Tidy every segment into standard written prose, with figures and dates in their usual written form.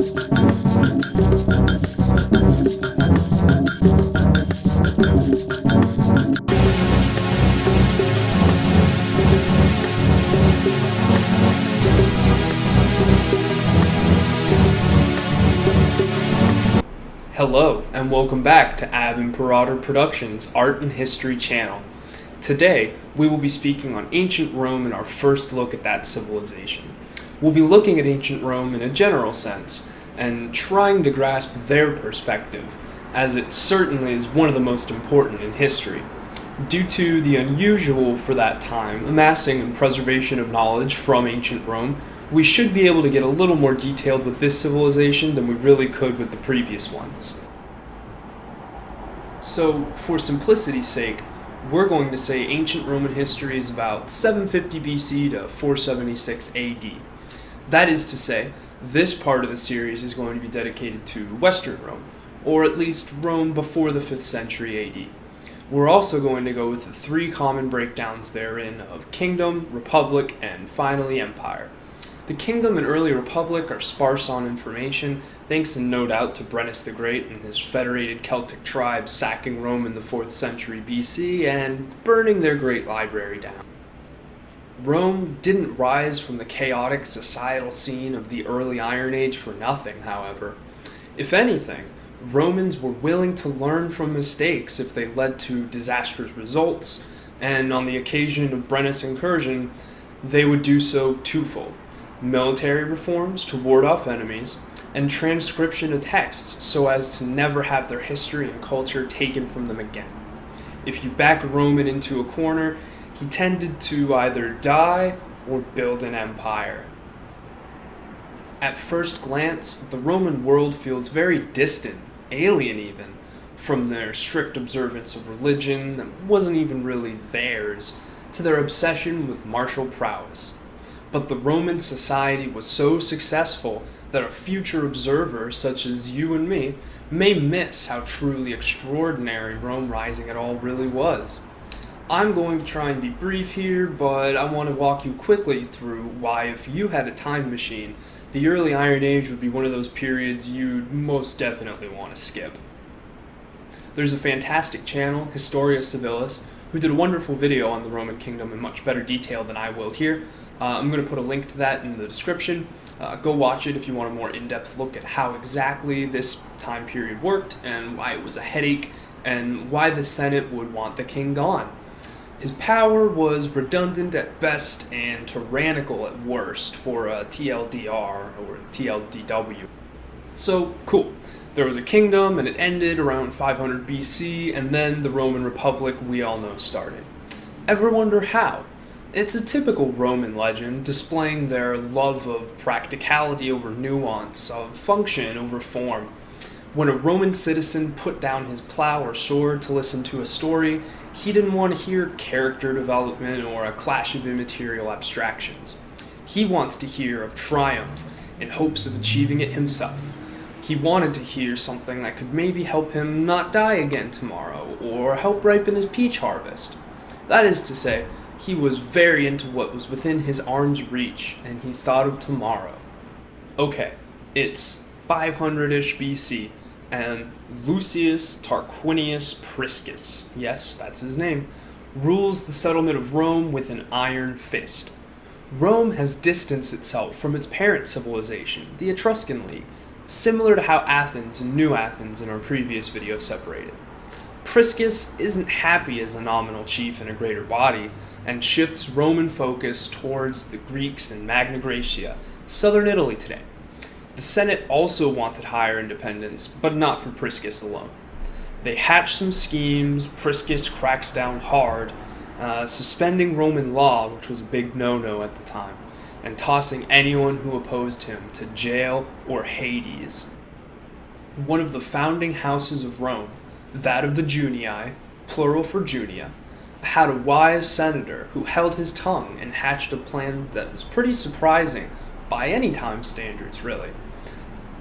Hello, and welcome back to Ave Imperator Productions' Art and History channel. Today, we will be speaking on ancient Rome and our first look at that civilization. We'll be looking at ancient Rome in a general sense, and trying to grasp their perspective, as it certainly is one of the most important in history. Due to the unusual for that time amassing and preservation of knowledge from ancient Rome, we should be able to get a little more detailed with this civilization than we really could with the previous ones. So, for simplicity's sake, we're going to say ancient Roman history is about 750 BC to 476 AD. That is to say, this part of the series is going to be dedicated to Western Rome, or at least Rome before the 5th century AD. We're also going to go with the three common breakdowns therein of kingdom, republic, and finally empire. The kingdom and early republic are sparse on information, thanks no doubt to Brennus the Great and his federated Celtic tribes sacking Rome in the 4th century BC and burning their great library down. Rome didn't rise from the chaotic societal scene of the early Iron Age for nothing, however. If anything, Romans were willing to learn from mistakes if they led to disastrous results, and on the occasion of Brennus' incursion, they would do so twofold: military reforms to ward off enemies, and transcription of texts so as to never have their history and culture taken from them again. If you back a Roman into a corner, he tended to either die or build an empire. At first glance, the Roman world feels very distant, alien even, from their strict observance of religion that wasn't even really theirs, to their obsession with martial prowess. But the Roman society was so successful that a future observer, such as you and me, may miss how truly extraordinary Rome rising at all really was. I'm going to try and be brief here, but I want to walk you quickly through why, if you had a time machine, the early Iron Age would be one of those periods you'd most definitely want to skip. There's a fantastic channel, Historia Civilis, who did a wonderful video on the Roman kingdom in much better detail than I will here. I'm going to put a link to that in the description. Go watch it if you want a more in-depth look at how exactly this time period worked and why it was a headache and why the Senate would want the king gone. His power was redundant at best and tyrannical at worst for a TLDR or TLDW. So, cool. There was a kingdom and it ended around 500 BC, and then the Roman Republic we all know started. Ever wonder how? It's a typical Roman legend displaying their love of practicality over nuance, of function over form. When a Roman citizen put down his plow or sword to listen to a story, he didn't want to hear character development or a clash of immaterial abstractions. He wants to hear of triumph in hopes of achieving it himself. He wanted to hear something that could maybe help him not die again tomorrow, or help ripen his peach harvest. That is to say, he was very into what was within his arm's reach, and he thought of tomorrow. Okay, it's 500-ish BC, and Lucius Tarquinius Priscus, yes, that's his name, rules the settlement of Rome with an iron fist. Rome has distanced itself from its parent civilization, the Etruscan League, similar to how Athens and New Athens in our previous video separated. Priscus isn't happy as a nominal chief in a greater body, and shifts Roman focus towards the Greeks in Magna Graecia, southern Italy today. The Senate also wanted higher independence, but not for Priscus alone. They hatch some schemes, Priscus cracks down hard, suspending Roman law, which was a big no-no at the time, and tossing anyone who opposed him to jail or Hades. One of the founding houses of Rome, that of the Junii, plural for Junia, had a wise senator who held his tongue and hatched a plan that was pretty surprising by any time standards, really.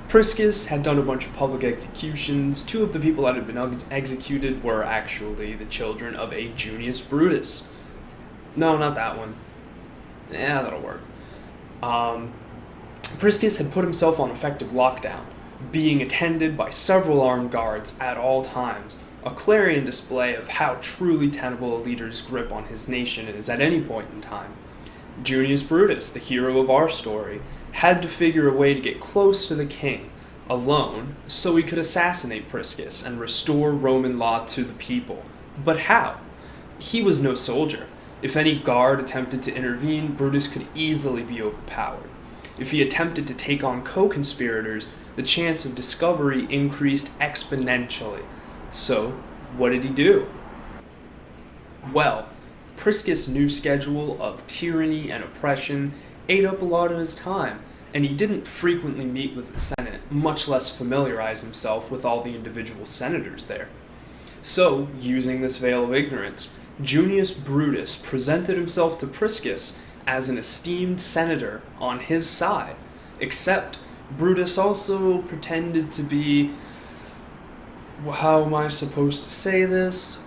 Priscus had done a bunch of public executions. Two of the people that had been executed were actually the children of a Junius Brutus. No, not that one. Yeah, that'll work. Priscus had put himself on effective lockdown, being attended by several armed guards at all times, a clarion display of how truly tenable a leader's grip on his nation is at any point in time. Junius Brutus, the hero of our story, had to figure a way to get close to the king, alone, so he could assassinate Priscus and restore Roman law to the people. But how? He was no soldier. If any guard attempted to intervene, Brutus could easily be overpowered. If he attempted to take on co-conspirators, the chance of discovery increased exponentially. So, what did he do? Well, Priscus' new schedule of tyranny and oppression ate up a lot of his time, and he didn't frequently meet with the Senate, much less familiarize himself with all the individual senators there. So, using this veil of ignorance, Junius Brutus presented himself to Priscus as an esteemed senator on his side, except Brutus also pretended to be, how am I supposed to say this?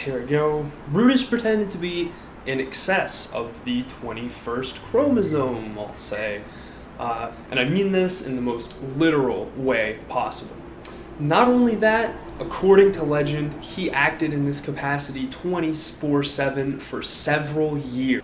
Here we go. Brutus pretended to be in excess of the 21st chromosome, I'll say. And I mean this in the most literal way possible. Not only that, according to legend, he acted in this capacity 24/7 for several years.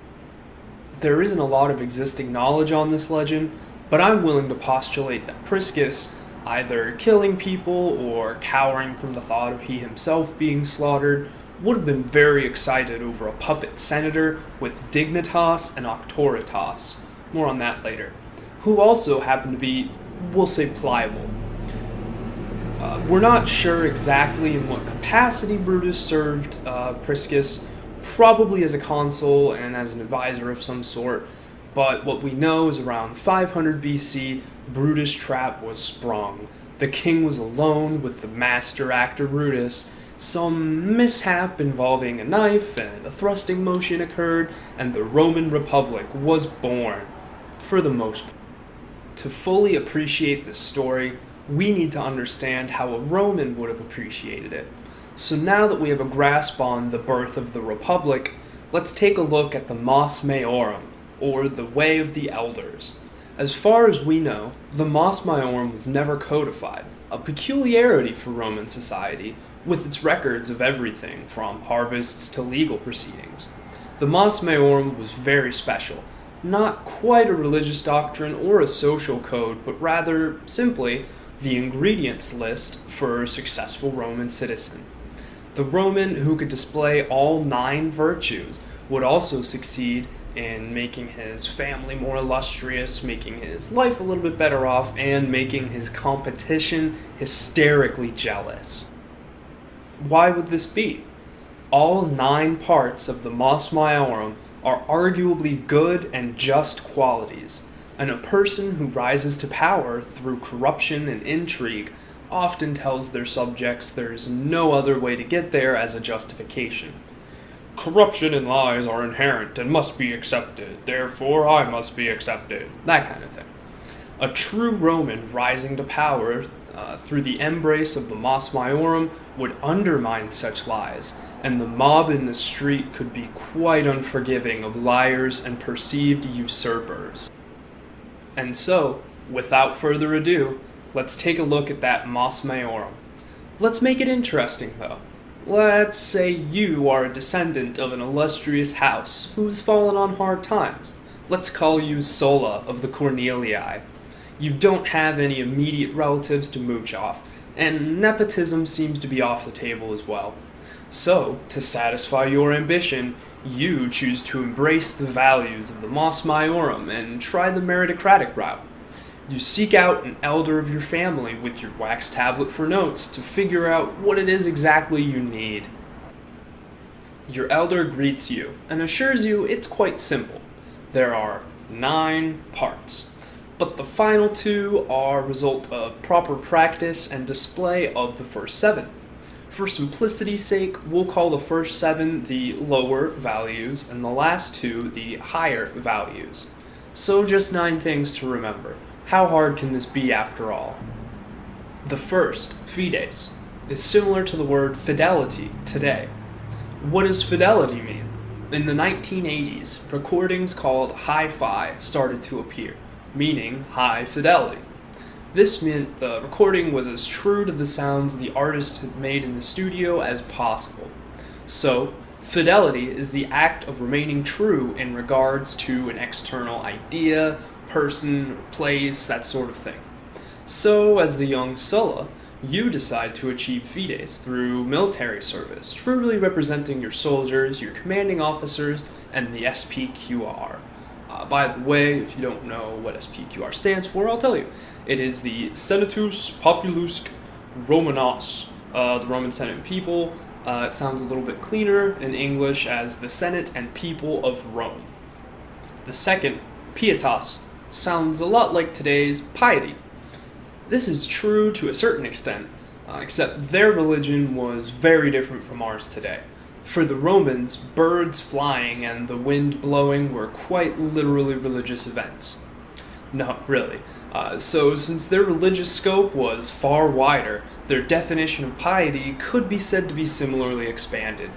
There isn't a lot of existing knowledge on this legend, but I'm willing to postulate that Priscus, either killing people or cowering from the thought of he himself being slaughtered, would have been very excited over a puppet senator with dignitas and auctoritas, more on that later, who also happened to be, we'll say, pliable. We're not sure exactly in what capacity Brutus served Priscus, probably as a consul and as an advisor of some sort, but what we know is around 500 BC, Brutus' trap was sprung. The king was alone with the master actor Brutus. Some mishap involving a knife and a thrusting motion occurred, and the Roman Republic was born, for the most part. To fully appreciate this story, we need to understand how a Roman would have appreciated it. So now that we have a grasp on the birth of the Republic, let's take a look at the Mos Maiorum, or the Way of the Elders. As far as we know, the Mos Maiorum was never codified, a peculiarity for Roman society, with its records of everything from harvests to legal proceedings. The Mos Maiorum was very special, not quite a religious doctrine or a social code, but rather, simply, the ingredients list for a successful Roman citizen. The Roman who could display all 9 virtues would also succeed in making his family more illustrious, making his life a little bit better off, and making his competition hysterically jealous. Why would this be? All 9 parts of the Mos Maiorum are arguably good and just qualities, and a person who rises to power through corruption and intrigue often tells their subjects there's no other way to get there as a justification. Corruption and lies are inherent and must be accepted, therefore I must be accepted. That kind of thing. A true Roman rising to power through the embrace of the Mos Maiorum would undermine such lies, and the mob in the street could be quite unforgiving of liars and perceived usurpers. And so, without further ado, let's take a look at that Mos Maiorum. Let's make it interesting, though. Let's say you are a descendant of an illustrious house who's fallen on hard times. Let's call you Sulla of the Cornelii. You don't have any immediate relatives to mooch off, and nepotism seems to be off the table as well. So, to satisfy your ambition, you choose to embrace the values of the Mos Maiorum and try the meritocratic route. You seek out an elder of your family with your wax tablet for notes to figure out what it is exactly you need. Your elder greets you and assures you it's quite simple. There are 9 parts, but the final 2 are a result of proper practice and display of the first 7. For simplicity's sake, we'll call the first 7 the lower values and the last 2 the higher values. So just 9 things to remember. How hard can this be after all? The first, fides, is similar to the word fidelity today. What does fidelity mean? In the 1980s, recordings called hi-fi started to appear. meaning high fidelity. This meant the recording was as true to the sounds the artist had made in the studio as possible. So, fidelity is the act of remaining true in regards to an external idea, person, place, that sort of thing. So, as the young Sulla, you decide to achieve fides through military service, truly representing your soldiers, your commanding officers, and the SPQR. By the way, if you don't know what SPQR stands for, I'll tell you. It is the Senatus Populusque Romanos, the Roman Senate and People. It sounds a little bit cleaner in English as the Senate and People of Rome. The second, pietas, sounds a lot like today's piety. This is true to a certain extent, except their religion was very different from ours today. For the Romans, birds flying and the wind blowing were quite literally religious events. No, really. So since their religious scope was far wider, their definition of piety could be said to be similarly expanded.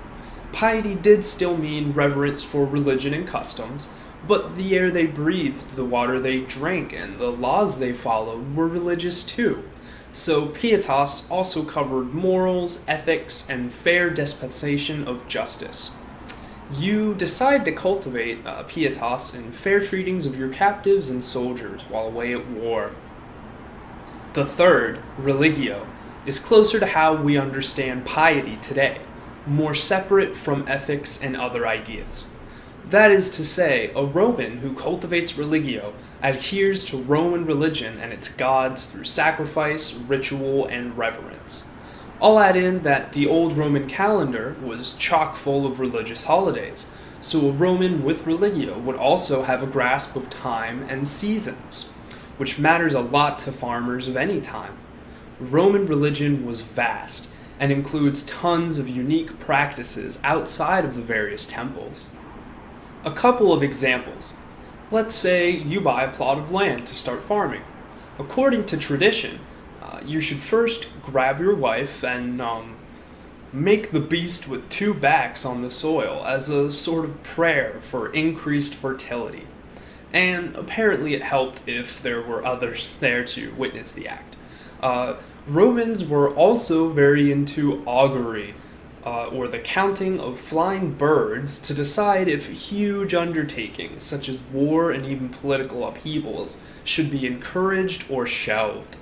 Piety did still mean reverence for religion and customs, but the air they breathed, the water they drank, and the laws they followed were religious too. So pietas also covered morals, ethics, and fair dispensation of justice. You decide to cultivate pietas in fair treatings of your captives and soldiers while away at war. The third, religio, is closer to how we understand piety today, more separate from ethics and other ideas. That is to say, a Roman who cultivates religio adheres to Roman religion and its gods through sacrifice, ritual, and reverence. I'll add in that the old Roman calendar was chock full of religious holidays, so a Roman with religio would also have a grasp of time and seasons, which matters a lot to farmers of any time. Roman religion was vast and includes tons of unique practices outside of the various temples. A couple of examples. Let's say you buy a plot of land to start farming. According to tradition, you should first grab your wife and make the beast with two backs on the soil as a sort of prayer for increased fertility. And apparently it helped if there were others there to witness the act. Romans were also very into augury, or the counting of flying birds to decide if huge undertakings, such as war and even political upheavals, should be encouraged or shelved.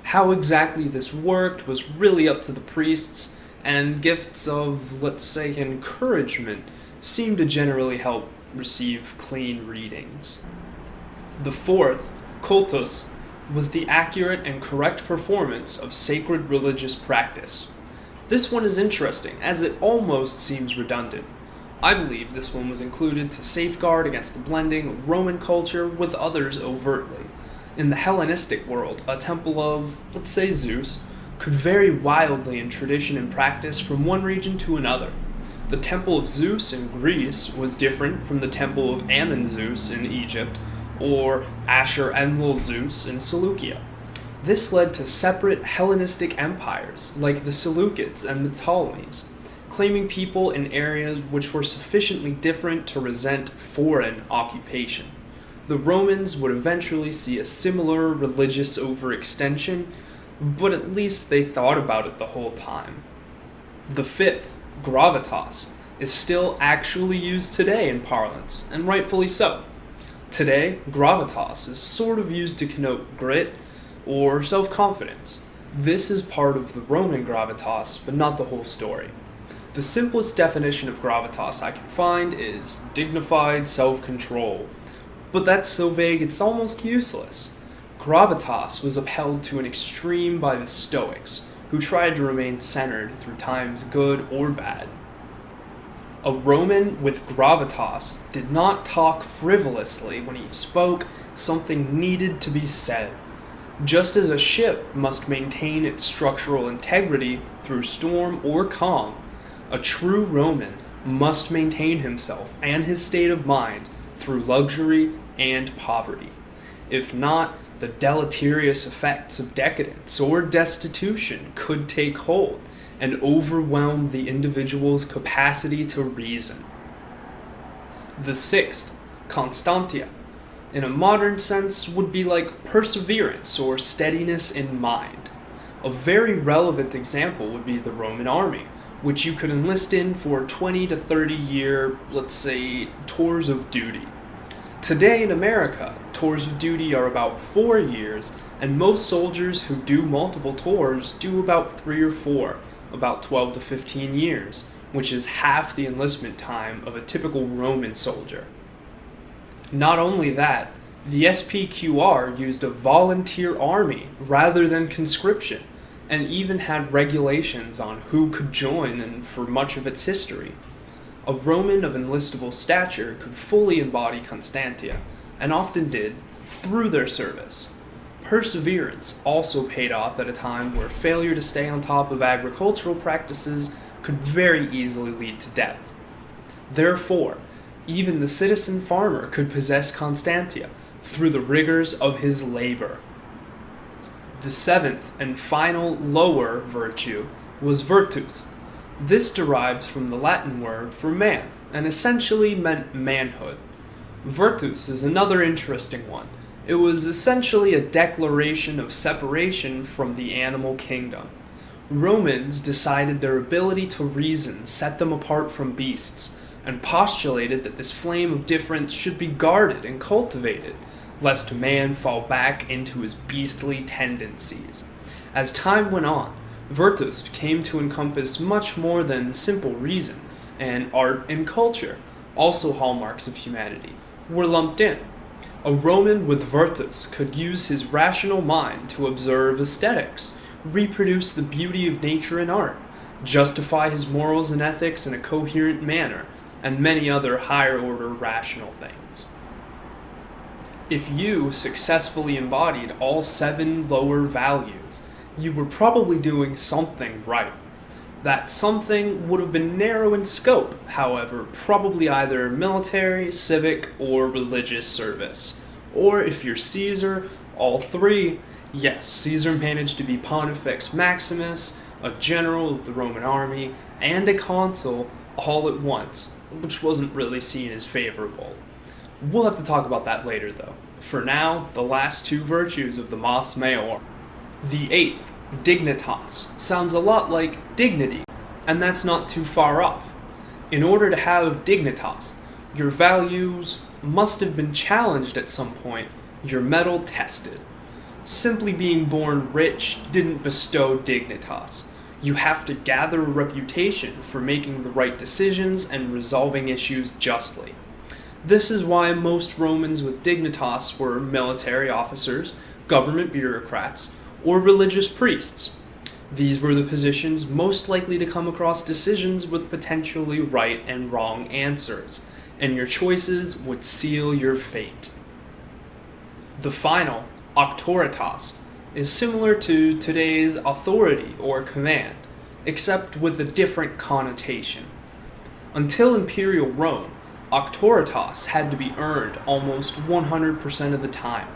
How exactly this worked was really up to the priests, and gifts of, let's say, encouragement seemed to generally help receive clean readings. The fourth, cultus, was the accurate and correct performance of sacred religious practice. This one is interesting, as it almost seems redundant. I believe this one was included to safeguard against the blending of Roman culture with others overtly. In the Hellenistic world, a temple of, let's say, Zeus, could vary wildly in tradition and practice from one region to another. The temple of Zeus in Greece was different from the temple of Ammon Zeus in Egypt, or Ashur Enlil Zeus in Seleucia. This led to separate Hellenistic empires, like the Seleucids and the Ptolemies, claiming people in areas which were sufficiently different to resent foreign occupation. The Romans would eventually see a similar religious overextension, but at least they thought about it the whole time. The fifth, gravitas, is still actually used today in parlance, and rightfully so. Today, gravitas is sort of used to connote grit or self-confidence. This is part of the Roman gravitas, but not the whole story. The simplest definition of gravitas I can find is dignified self-control, but that's so vague it's almost useless. Gravitas was upheld to an extreme by the Stoics, who tried to remain centered through times good or bad. A Roman with gravitas did not talk frivolously when he spoke something needed to be said. Just as a ship must maintain its structural integrity through storm or calm, a true Roman must maintain himself and his state of mind through luxury and poverty. If not, the deleterious effects of decadence or destitution could take hold and overwhelm the individual's capacity to reason. The sixth, constantia, in a modern sense, would be like perseverance or steadiness in mind. A very relevant example would be the Roman army, which you could enlist in for 20 to 30 year, let's say, tours of duty. Today in America, tours of duty are about 4 years, and most soldiers who do multiple tours do about 3 or 4, about 12 to 15 years, which is half the enlistment time of a typical Roman soldier. Not only that, the SPQR used a volunteer army rather than conscription, and even had regulations on who could join and for much of its history. A Roman of enlistable stature could fully embody Constantia, and often did, through their service. Perseverance also paid off at a time where failure to stay on top of agricultural practices could very easily lead to death. Therefore, even the citizen farmer could possess Constantia through the rigors of his labor. The seventh and final lower virtue was virtus. This derives from the Latin word for man, and essentially meant manhood. Virtus is another interesting one. It was essentially a declaration of separation from the animal kingdom. Romans decided their ability to reason set them apart from beasts, and postulated that this flame of difference should be guarded and cultivated, lest man fall back into his beastly tendencies. As time went on, virtus came to encompass much more than simple reason, and art and culture, also hallmarks of humanity, were lumped in. A Roman with virtus could use his rational mind to observe aesthetics, reproduce the beauty of nature and art, justify his morals and ethics in a coherent manner, and many other higher-order rational things. If you successfully embodied all 7 lower values, you were probably doing something right. That something would have been narrow in scope, however, probably either military, civic, or religious service. Or if you're Caesar, all 3. Yes, Caesar managed to be Pontifex Maximus, a general of the Roman army, and a consul all at once, which wasn't really seen as favorable. We'll have to talk about that later, though. For now, the last 2 virtues of the Mos Maiorum. The 8th, dignitas, sounds a lot like dignity, and that's not too far off. In order to have dignitas, your values must have been challenged at some point, your mettle tested. Simply being born rich didn't bestow dignitas. You have to gather a reputation for making the right decisions and resolving issues justly. This is why most Romans with dignitas were military officers, government bureaucrats, or religious priests. These were the positions most likely to come across decisions with potentially right and wrong answers, and your choices would seal your fate. The final, auctoritas, is similar to today's authority or command, except with a different connotation. Until Imperial Rome, auctoritas had to be earned almost 100% of the time.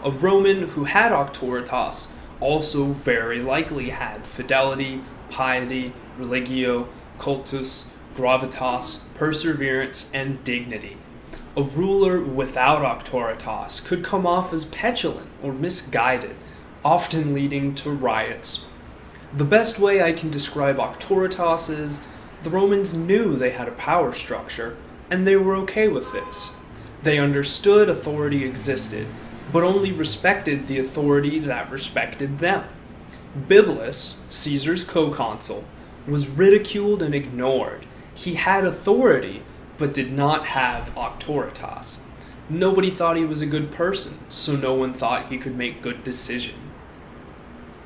A Roman who had auctoritas also very likely had fidelity, piety, religio, cultus, gravitas, perseverance, and dignity. A ruler without auctoritas could come off as petulant or misguided, often leading to riots. The best way I can describe auctoritas is the Romans knew they had a power structure, and they were okay with this. They understood authority existed, but only respected the authority that respected them. Bibulus, Caesar's co-consul, was ridiculed and ignored. He had authority, but did not have auctoritas. Nobody thought he was a good person, so no one thought he could make good decisions.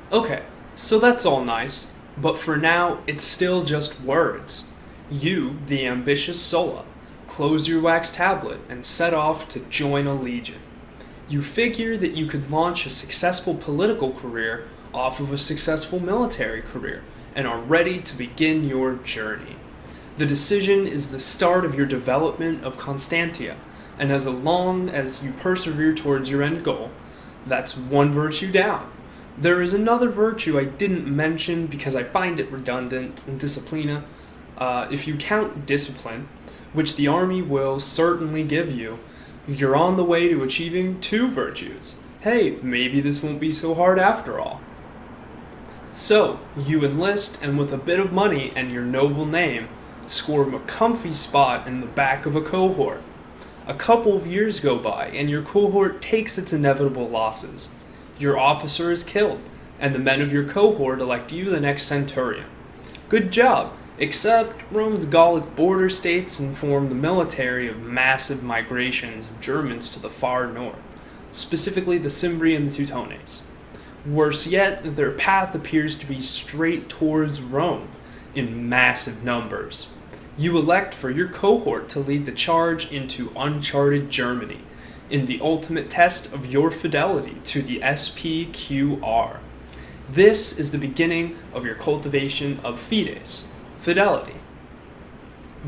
Okay, so that's all nice, but for now, it's still just words. You, the ambitious Sulla, close your wax tablet and set off to join a legion. You figure that you could launch a successful political career off of a successful military career, and are ready to begin your journey. The decision is the start of your development of Constantia, and as long as you persevere towards your end goal, that's 1 virtue down. There is another virtue I didn't mention because I find it redundant, and disciplina. If you count discipline, which the army will certainly give you, You're on the way to achieving 2 virtues. Hey, maybe this won't be so hard after all. So, you enlist, and with a bit of money and your noble name, score a comfy spot in the back of a cohort. A couple of years go by, and your cohort takes its inevitable losses. Your officer is killed, and the men of your cohort elect you the next centurion. Good job, except Rome's Gallic border states inform the military of massive migrations of Germans to the far north, specifically the Cimbri and the Teutones. Worse yet, their path appears to be straight towards Rome, in massive numbers. You elect for your cohort to lead the charge into uncharted Germany, in the ultimate test of your fidelity to the SPQR. This is the beginning of your cultivation of fides, fidelity.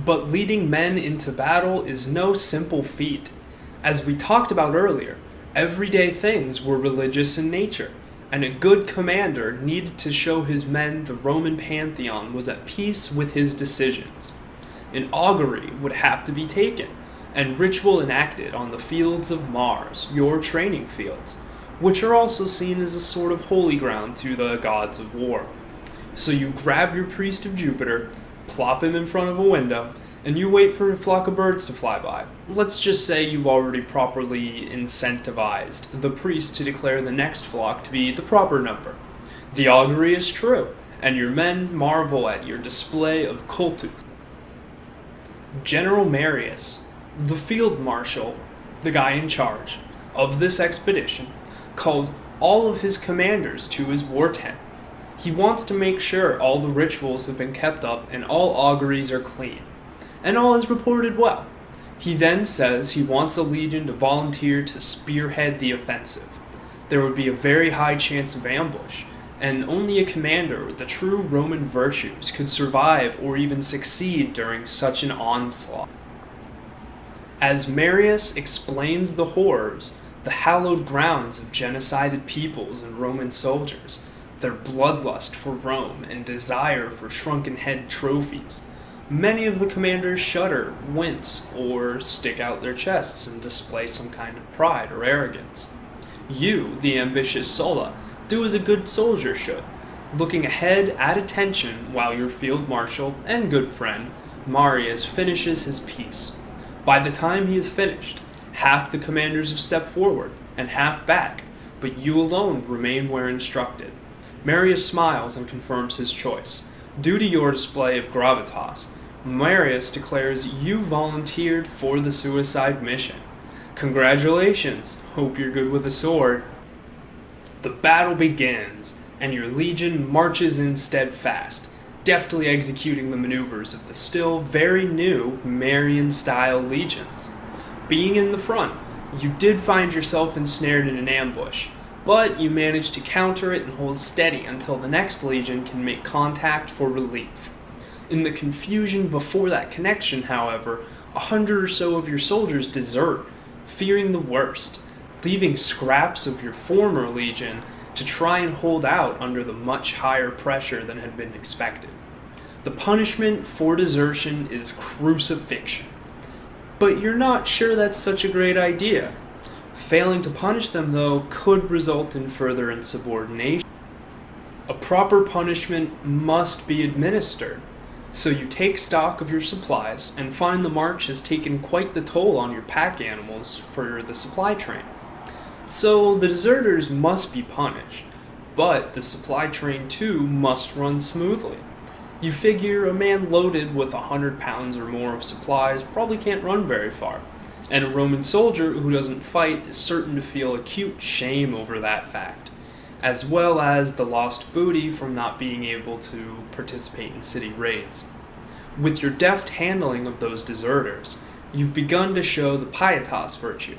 But leading men into battle is no simple feat. As we talked about earlier, everyday things were religious in nature, and a good commander needed to show his men the Roman pantheon was at peace with his decisions. An augury would have to be taken, and ritual enacted on the fields of Mars, your training fields, which are also seen as a sort of holy ground to the gods of war. So you grab your priest of Jupiter, plop him in front of a window, and you wait for a flock of birds to fly by. Let's just say you've already properly incentivized the priest to declare the next flock to be the proper number. The augury is true, and your men marvel at your display of cultus. General Marius, the field marshal, the guy in charge of this expedition, calls all of his commanders to his war tent. He wants to make sure all the rituals have been kept up and all auguries are clean, and all is reported well. He then says he wants a legion to volunteer to spearhead the offensive. There would be a very high chance of ambush, and only a commander with the true Roman virtues could survive or even succeed during such an onslaught. As Marius explains the horrors, the hallowed grounds of genocided peoples and Roman soldiers, their bloodlust for Rome and desire for shrunken head trophies, many of the commanders shudder, wince, or stick out their chests and display some kind of pride or arrogance. You, the ambitious Sulla, do as a good soldier should, looking ahead at attention while your field marshal and good friend, Marius, finishes his piece. By the time he is finished, half the commanders have stepped forward and half back, but you alone remain where instructed. Marius smiles and confirms his choice. Due to your display of gravitas, Marius declares you volunteered for the suicide mission. Congratulations, hope you're good with a sword. The battle begins, and your legion marches in steadfast, deftly executing the maneuvers of the still very new Marian-style legions. Being in the front, you did find yourself ensnared in an ambush, but you managed to counter it and hold steady until the next legion can make contact for relief. In the confusion before that connection, however, 100 or so of your soldiers desert, fearing the worst, leaving scraps of your former legion to try and hold out under the much higher pressure than had been expected. The punishment for desertion is crucifixion. But you're not sure that's such a great idea. Failing to punish them, though, could result in further insubordination. A proper punishment must be administered, so you take stock of your supplies and find the march has taken quite the toll on your pack animals for the supply train. So the deserters must be punished, but the supply train too must run smoothly. You figure a man loaded with 100 pounds or more of supplies probably can't run very far, and a Roman soldier who doesn't fight is certain to feel acute shame over that fact, as well as the lost booty from not being able to participate in city raids. With your deft handling of those deserters, you've begun to show the pietas virtue,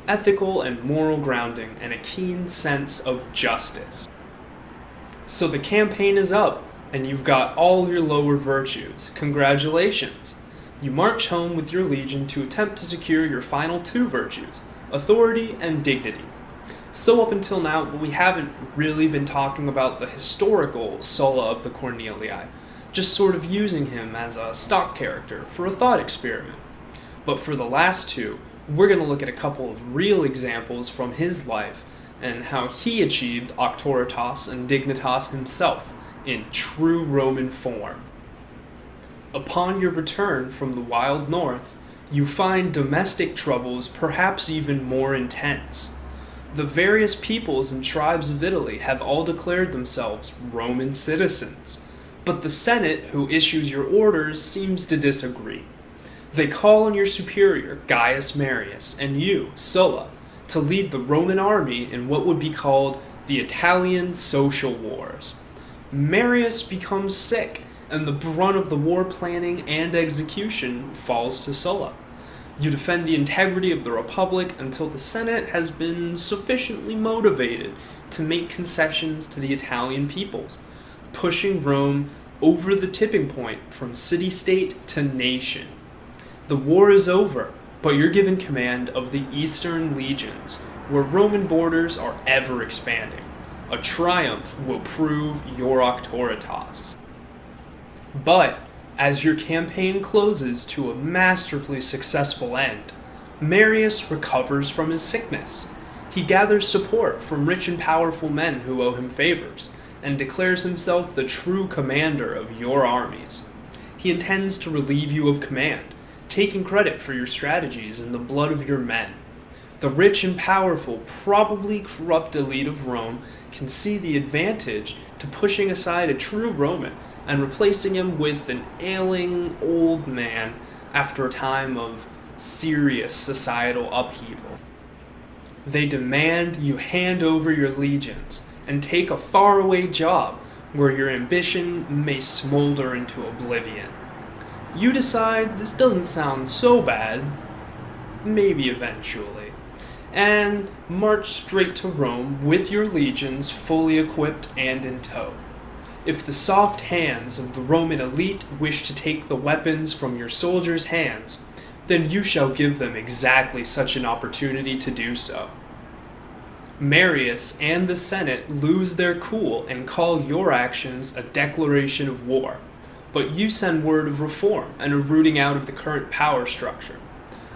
ethical and moral grounding, and a keen sense of justice. So the campaign is up, and you've got all your lower virtues. Congratulations! You march home with your legion to attempt to secure your final 2 virtues, authority and dignity. So up until now, we haven't really been talking about the historical Sulla of the Cornelii, just sort of using him as a stock character for a thought experiment. But for the last 2, we're going to look at a couple of real examples from his life and how he achieved auctoritas and dignitas himself in true Roman form. Upon your return from the wild north, you find domestic troubles perhaps even more intense. The various peoples and tribes of Italy have all declared themselves Roman citizens, but the Senate who issues your orders seems to disagree. They call on your superior, Gaius Marius, and you, Sulla, to lead the Roman army in what would be called the Italian Social Wars. Marius becomes sick, and the brunt of the war planning and execution falls to Sulla. You defend the integrity of the Republic until the Senate has been sufficiently motivated to make concessions to the Italian peoples, pushing Rome over the tipping point from city-state to nation. The war is over, but you're given command of the Eastern legions, where Roman borders are ever expanding. A triumph will prove your auctoritas. But as your campaign closes to a masterfully successful end, Marius recovers from his sickness. He gathers support from rich and powerful men who owe him favors, and declares himself the true commander of your armies. He intends to relieve you of command, taking credit for your strategies and the blood of your men. The rich and powerful, probably corrupt elite of Rome can see the advantage to pushing aside a true Roman and replacing him with an ailing old man after a time of serious societal upheaval. They demand you hand over your legions and take a faraway job where your ambition may smolder into oblivion. You decide this doesn't sound so bad, maybe eventually, and march straight to Rome with your legions fully equipped and in tow. If the soft hands of the Roman elite wish to take the weapons from your soldiers' hands, then you shall give them exactly such an opportunity to do so. Marius and the Senate lose their cool and call your actions a declaration of war, but you send word of reform and a rooting out of the current power structure.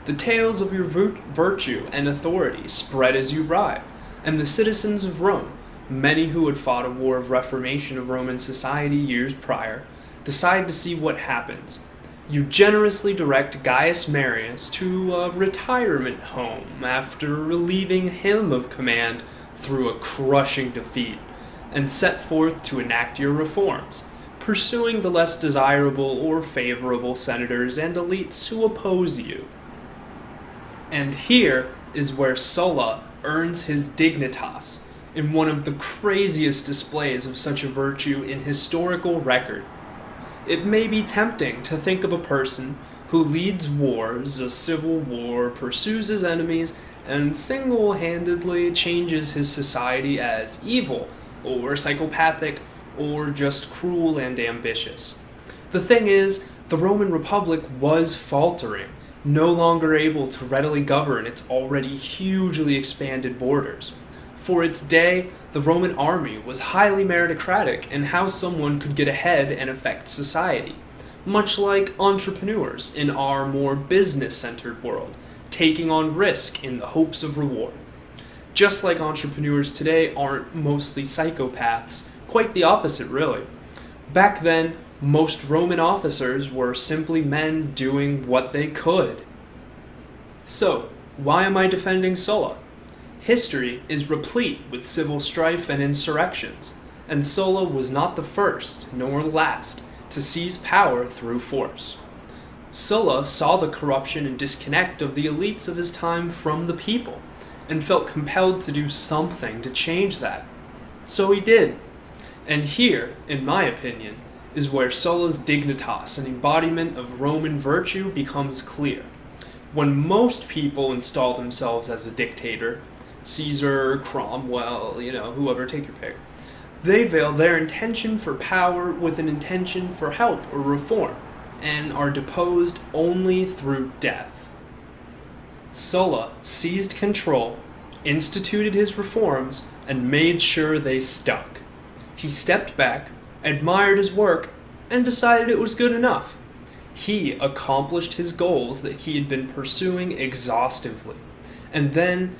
The tales of your virtue and authority spread as you ride, and the citizens of Rome, many who had fought a war of reformation of Roman society years prior, decide to see what happens. You generously direct Gaius Marius to a retirement home after relieving him of command through a crushing defeat, and set forth to enact your reforms, pursuing the less desirable or favorable senators and elites who oppose you. And here is where Sulla earns his dignitas, in one of the craziest displays of such a virtue in historical record. It may be tempting to think of a person who leads wars, a civil war, pursues his enemies, and single-handedly changes his society as evil, or psychopathic, or just cruel and ambitious. The thing is, the Roman Republic was faltering, no longer able to readily govern its already hugely expanded borders. For its day, the Roman army was highly meritocratic in how someone could get ahead and affect society, much like entrepreneurs in our more business-centered world, taking on risk in the hopes of reward. Just like entrepreneurs today aren't mostly psychopaths, quite the opposite really. Back then, most Roman officers were simply men doing what they could. So, why am I defending Sulla? History is replete with civil strife and insurrections, and Sulla was not the first, nor last, to seize power through force. Sulla saw the corruption and disconnect of the elites of his time from the people, and felt compelled to do something to change that. So he did. And here, in my opinion, is where Sulla's dignitas, an embodiment of Roman virtue, becomes clear. When most people install themselves as a dictator, Caesar, Cromwell, whoever, take your pick, they veil their intention for power with an intention for help or reform, and are deposed only through death. Sulla seized control, instituted his reforms, and made sure they stuck. He stepped back, admired his work, and decided it was good enough. He accomplished his goals that he had been pursuing exhaustively, and then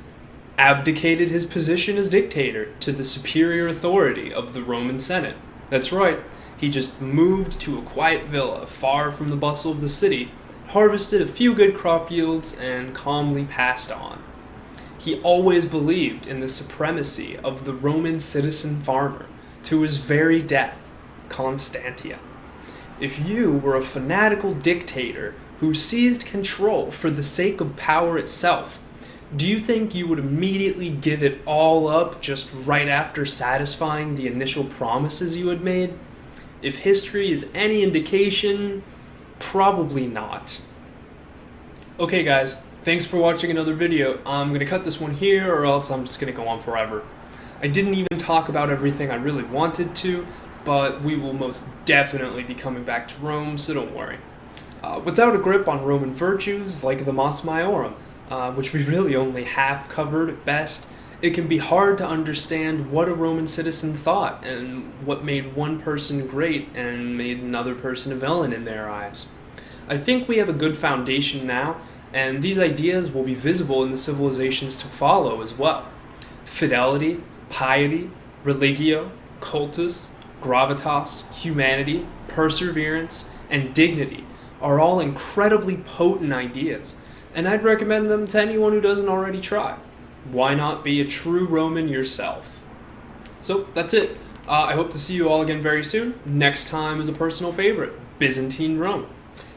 abdicated his position as dictator to the superior authority of the Roman Senate. That's right, he just moved to a quiet villa far from the bustle of the city, harvested a few good crop yields, and calmly passed on. He always believed in the supremacy of the Roman citizen farmer to his very death, Constantia. If you were a fanatical dictator who seized control for the sake of power itself, do you think you would immediately give it all up just right after satisfying the initial promises you had made? If history is any indication, probably not. Okay guys, thanks for watching another video. I'm going to cut this one here or else I'm just going to go on forever. I didn't even talk about everything I really wanted to, but we will most definitely be coming back to Rome, so don't worry. Without a grip on Roman virtues like the Mos Maiorum, which we really only half covered at best, it can be hard to understand what a Roman citizen thought and what made one person great and made another person a villain in their eyes. I think we have a good foundation now, and these ideas will be visible in the civilizations to follow as well. Fidelity, piety, religio, cultus, gravitas, humanity, perseverance, and dignity are all incredibly potent ideas, and I'd recommend them to anyone who doesn't already try. Why not be a true Roman yourself? So that's it. I hope to see you all again very soon. Next time is a personal favorite, Byzantine Rome.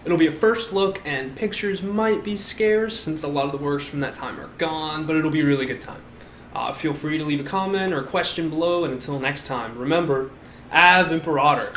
It'll be a first look, and pictures might be scarce since a lot of the works from that time are gone, but it'll be a really good time. Feel free to leave a comment or question below, and until next time, remember, Ave Imperator.